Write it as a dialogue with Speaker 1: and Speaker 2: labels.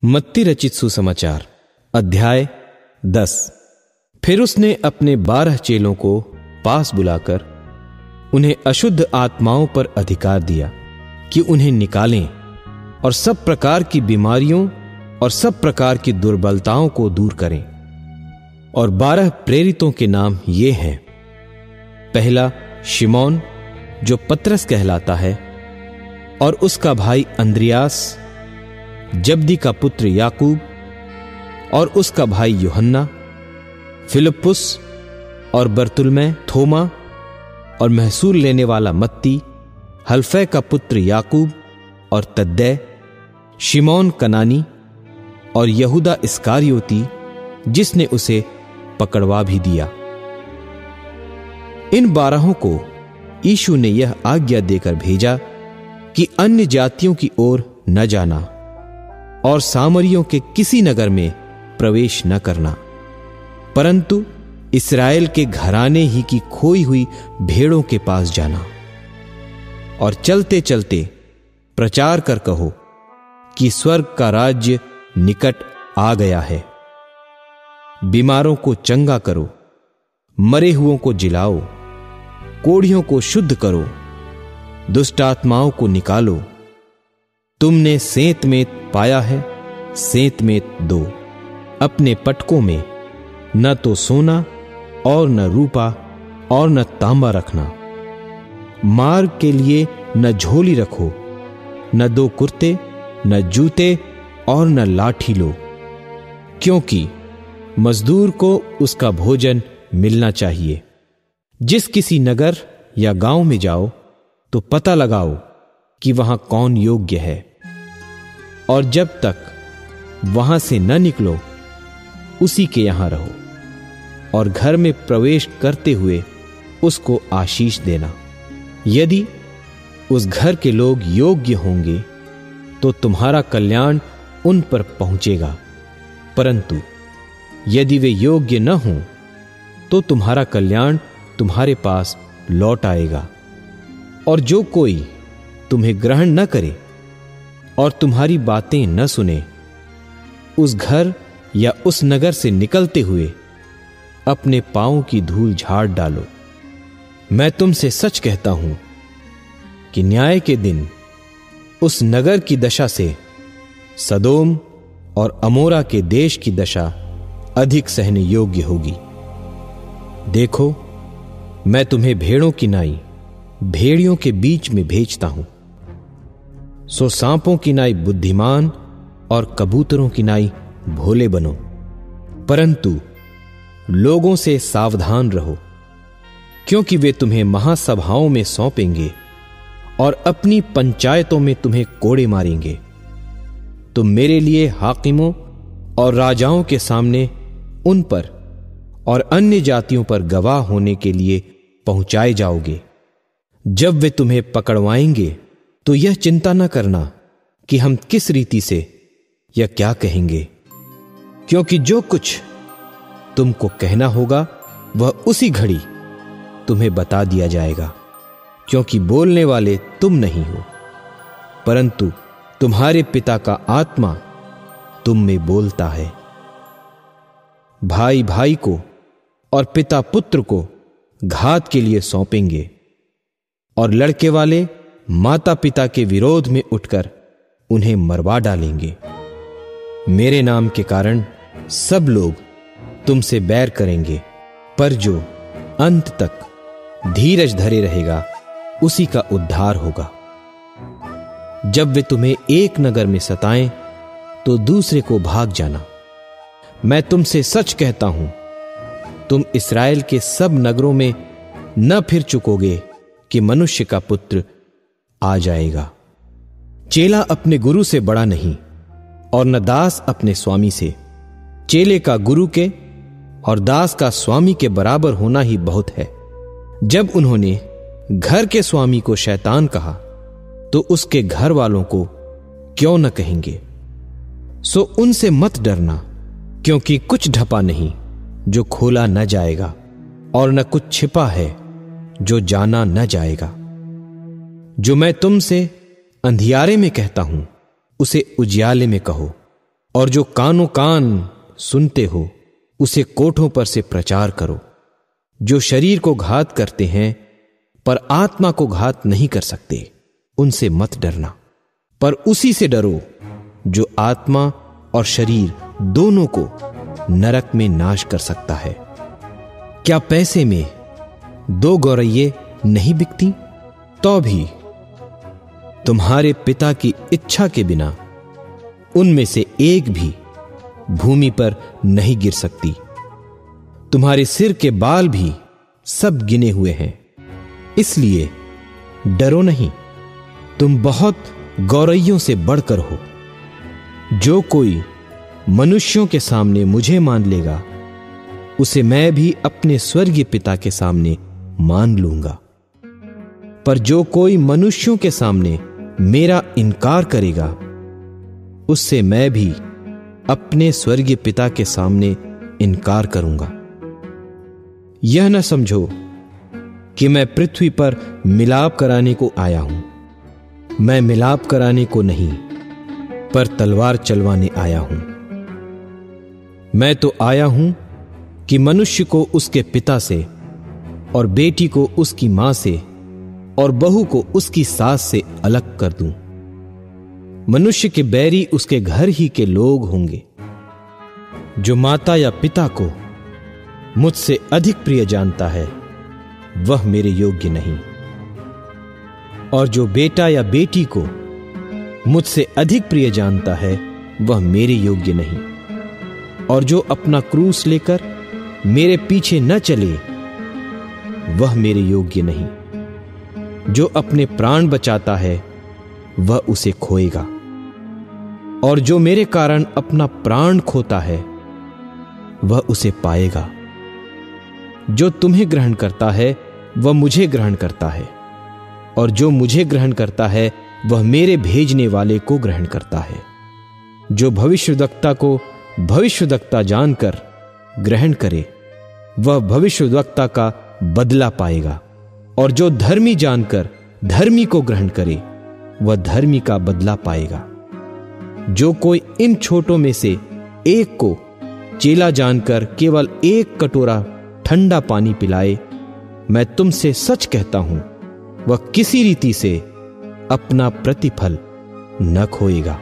Speaker 1: मत्ती रचित सुसमाचार अध्याय 10। फिर उसने अपने 12 चेलों को पास बुलाकर उन्हें अशुद्ध आत्माओं पर अधिकार दिया कि उन्हें निकालें और सब प्रकार की बीमारियों और सब प्रकार की दुर्बलताओं को दूर करें। और 12 प्रेरितों के नाम ये हैं: पहला शिमोन, जो पतरस कहलाता है, और उसका भाई अंद्रियास, जब्दी का पुत्र याकूब, और उसका भाई यूहन्ना, फिलिप्पुस और बरतुल्मै, थोमा और महसूल लेने वाला मत्ती, हल्फै का पुत्र याकूब और तद्दै, शिमोन कनानी और यहूदा इस्कारियोती, जिसने उसे पकड़वा भी दिया। इन 12 को यीशु ने यह आज्ञा देकर भेजा कि अन्य जातियों की ओर न जाना और सामरियों के किसी नगर में प्रवेश न करना, परंतु इस्राएल के घराने ही की खोई हुई भेड़ों के पास जाना। और चलते चलते प्रचार कर कहो कि स्वर्ग का राज्य निकट आ गया है। बीमारों को चंगा करो, मरे हुओं को जिलाओ, कोढ़ियों को शुद्ध करो, दुष्ट आत्माओं को निकालो। तुमने सेंत में पाया है, सेंत में दो। अपने पटकों में न तो सोना और न रूपा और न तांबा रखना। मार्ग के लिए न झोली रखो, न 2 कुर्ते, न जूते और न लाठी लो, क्योंकि मजदूर को उसका भोजन मिलना चाहिए। जिस किसी नगर या गांव में जाओ तो पता लगाओ कि वहां कौन योग्य है, और जब तक वहां से न निकलो उसी के यहां रहो। और घर में प्रवेश करते हुए उसको आशीष देना। यदि उस घर के लोग योग्य होंगे तो तुम्हारा कल्याण उन पर पहुंचेगा, परंतु यदि वे योग्य न हों तो तुम्हारा कल्याण तुम्हारे पास लौट आएगा। और जो कोई तुम्हें ग्रहण न करे और तुम्हारी बातें न सुने, उस घर या उस नगर से निकलते हुए अपने पांवों की धूल झाड़ डालो। मैं तुमसे सच कहता हूं कि न्याय के दिन उस नगर की दशा से सदोम और अमोरा के देश की दशा अधिक सहने योग्य होगी। देखो, मैं तुम्हें भेड़ों की नाई भेड़ियों के बीच में भेजता हूं। सो सांपों की नाई बुद्धिमान और कबूतरों की नाई भोले बनो, परंतु लोगों से सावधान रहो, क्योंकि वे तुम्हें महासभाओं में सौंपेंगे और अपनी पंचायतों में तुम्हें कोड़े मारेंगे। तुम मेरे लिए हाकिमों और राजाओं के सामने उन पर और अन्य जातियों पर गवाह होने के लिए पहुंचाए जाओगे। जब वे तुम्हें पकड़वाएंगे तो यह चिंता न करना कि हम किस रीति से या क्या कहेंगे, क्योंकि जो कुछ तुमको कहना होगा वह उसी घड़ी तुम्हें बता दिया जाएगा। क्योंकि बोलने वाले तुम नहीं हो, परंतु तुम्हारे पिता का आत्मा तुम में बोलता है। भाई भाई को और पिता पुत्र को घात के लिए सौंपेंगे, और लड़के वाले माता पिता के विरोध में उठकर उन्हें मरवा डालेंगे। मेरे नाम के कारण सब लोग तुमसे बैर करेंगे, पर जो अंत तक धीरज धरे रहेगा उसी का उद्धार होगा। जब वे तुम्हें एक नगर में सताएं तो दूसरे को भाग जाना। मैं तुमसे सच कहता हूं, तुम इस्राएल के सब नगरों में न फिर चुकोगे कि मनुष्य का पुत्र आ जाएगा। चेला अपने गुरु से बड़ा नहीं, और न दास अपने स्वामी से। चेले का गुरु के और दास का स्वामी के बराबर होना ही बहुत है। जब उन्होंने घर के स्वामी को शैतान कहा तो उसके घर वालों को क्यों न कहेंगे। सो उनसे मत डरना, क्योंकि कुछ ढपा नहीं जो खोला न जाएगा, और न कुछ छिपा है जो जाना न जाएगा। जो मैं तुमसे अंधियारे में कहता हूं उसे उजियाले में कहो, और जो कानों कान सुनते हो उसे कोठों पर से प्रचार करो। जो शरीर को घात करते हैं पर आत्मा को घात नहीं कर सकते, उनसे मत डरना, पर उसी से डरो जो आत्मा और शरीर दोनों को नरक में नाश कर सकता है। क्या पैसे में 2 गौरैये नहीं बिकती? तो भी तुम्हारे पिता की इच्छा के बिना उनमें से एक भी भूमि पर नहीं गिर सकती। तुम्हारे सिर के बाल भी सब गिने हुए हैं, इसलिए डरो नहीं, तुम बहुत गौरैयों से बढ़कर हो। जो कोई मनुष्यों के सामने मुझे मान लेगा, उसे मैं भी अपने स्वर्गीय पिता के सामने मान लूंगा। पर जो कोई मनुष्यों के सामने मेरा इनकार करेगा, उससे मैं भी अपने स्वर्गीय पिता के सामने इनकार करूंगा। यह न समझो कि मैं पृथ्वी पर मिलाप कराने को आया हूं। मैं मिलाप कराने को नहीं, पर तलवार चलवाने आया हूं। मैं तो आया हूं कि मनुष्य को उसके पिता से और बेटी को उसकी मां से और बहू को उसकी सास से अलग कर दूं। मनुष्य के बैरी उसके घर ही के लोग होंगे। जो माता या पिता को मुझसे अधिक प्रिय जानता है, वह मेरे योग्य नहीं, और जो बेटा या बेटी को मुझसे अधिक प्रिय जानता है, वह मेरे योग्य नहीं। और जो अपना क्रूस लेकर मेरे पीछे न चले, वह मेरे योग्य नहीं। जो अपने प्राण बचाता है, वह उसे खोएगा, और जो मेरे कारण अपना प्राण खोता है, वह उसे पाएगा। जो तुम्हें ग्रहण करता है, वह मुझे ग्रहण करता है, और जो मुझे ग्रहण करता है, वह मेरे भेजने वाले को ग्रहण करता है। जो भविष्यद्वक्ता को भविष्यद्वक्ता जानकर ग्रहण करे, वह भविष्यद्वक्ता का बदला पाएगा, और जो धर्मी जानकर धर्मी को ग्रहण करे, वह धर्मी का बदला पाएगा। जो कोई इन छोटों में से एक को चेला जानकर केवल 1 कटोरा ठंडा पानी पिलाए, मैं तुमसे सच कहता हूं, वह किसी रीति से अपना प्रतिफल न खोएगा।